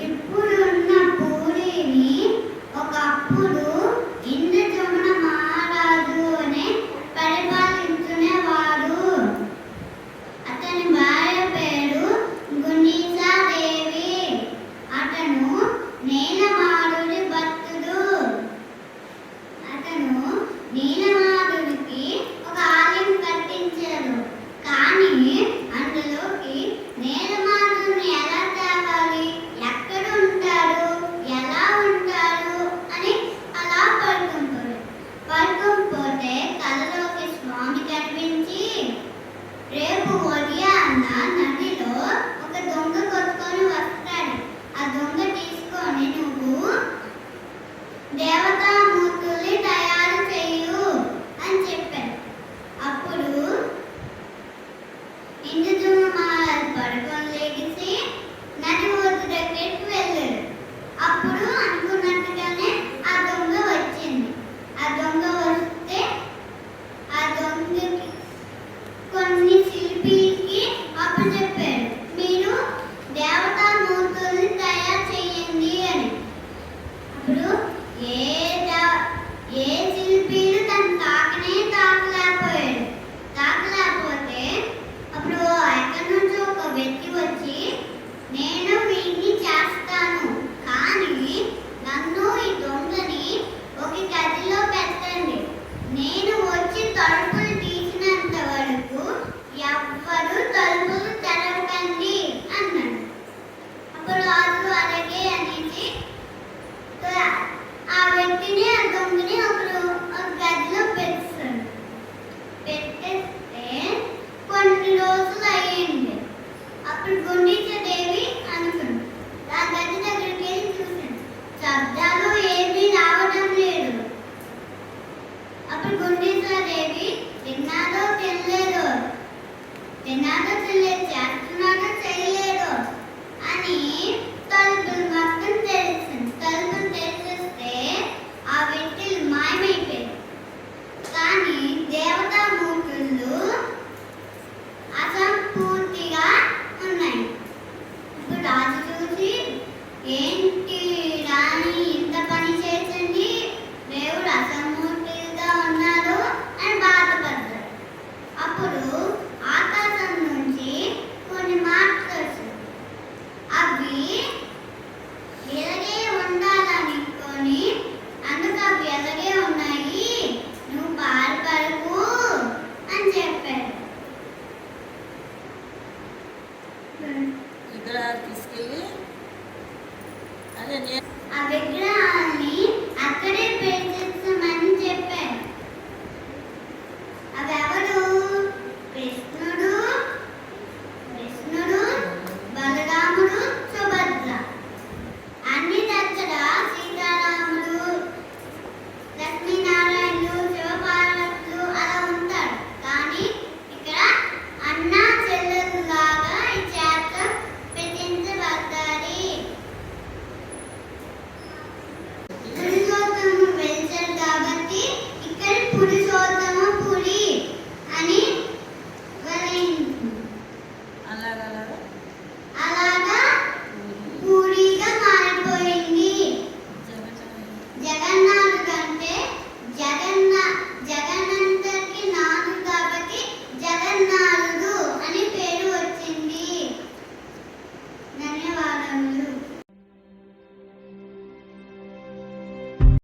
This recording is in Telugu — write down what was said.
ఇప్పుడున్న పూరిని ఒకప్పుడు ఇంద్రజమున మహారాజు అనే పరిపాలించునేవాడు. అతని భార్య పేరు గుణీసాదేవి. అతను నీలమాధుడి భక్తుడు. అతను నీలమాధుడికి ఒక ఆలయం కట్టించాడు. కానీ అందులోకి నీలమాధుడిని ఎలా తేవాలి, ఎక్కడ ఉంటాడు, ఎలా ఉంటాడు అని అలా పడుకుంపోతే కలలోకి స్వామి కనిపించి, రేపు ఉదయాన్న నదిలో ఒక దొంగ కొట్టుకొని వస్తాడు. ఆ దొంగ తీసుకొని నువ్వు దేవతామూర్తుల్ని తయారు చెయ్యు అని చెప్పాడు. అప్పుడు ఇంద్రజమున మహారాజు పడుకొని లేచి నది ఒడ్డు దగ్గరికి వెళ్ళాడు. అప్పుడు అనుకున్నట్టుగానే ఆ దొంగ వచ్చింది. ఆ దొంగ వస్తే ఆ దొంగకి కొన్ని శిల్పికి అప్పచెప్పాడు, మీరు దేవతామూర్తుల్ని తయారు చేయండి అని. అప్పుడు ఏ శిల్పీలు తను తాకలేకపోతే అప్పుడు ఎక్కడి నుంచో ఒక వ్యక్తి వచ్చి, నేను వీడిని చేస్తాను, కానీ నన్ను ఈ దొంగని ఒక గదిలో పెట్టండి, నేను వచ్చి తలుపులు తీసినంత వరకు ఎవ్వరు తలుపులు తెరవకండి అన్నాడు. అప్పుడు రాజు అలాగే అనేసి ఆ వ్యక్తిని ఆ దొంగని ఒక గదిలో పెట్టేస్తే కొన్ని రోజులు అయ్యింది. అప్పుడు గుండీచాదేవి అనుకుంది, ఆ గది దగ్గరికి వెళ్ళి చూసింది, శబ్దాలు ఏమీ రావడం లేదు. అప్పుడు గుండీచాదేవి తిన్నాడో తినలేదో చేస్తున్నాడో చేయలేదో అని తలుపులు మొత్తం తెరిచింది. తలుపులు తెరిచేస్తే ఆ వ్యక్తులు మాయమైపోయారు. కానీ దేవతామూర్తులు అసంపూర్తిగా ఉన్నాయి. ఇప్పుడు రాజు చూసి, ఏంటి రాణి ఇంత పని చేసింది, దేవుడు అసంపూర్తిగా ఉన్నారు అని బాధపడ్డాడు. అప్పుడు ఆకాశం నుంచి కొన్ని మాటలు వచ్చాయి. అవి ఎలాగే ఉండాలనుకొని, అందుకు అవి ఎలాగే ఉన్నాయి, నువ్వు బాధపడకు అని చెప్పాడు. తీసుకెళ్ళి ఆ విగ్రహాన్ని అక్కడే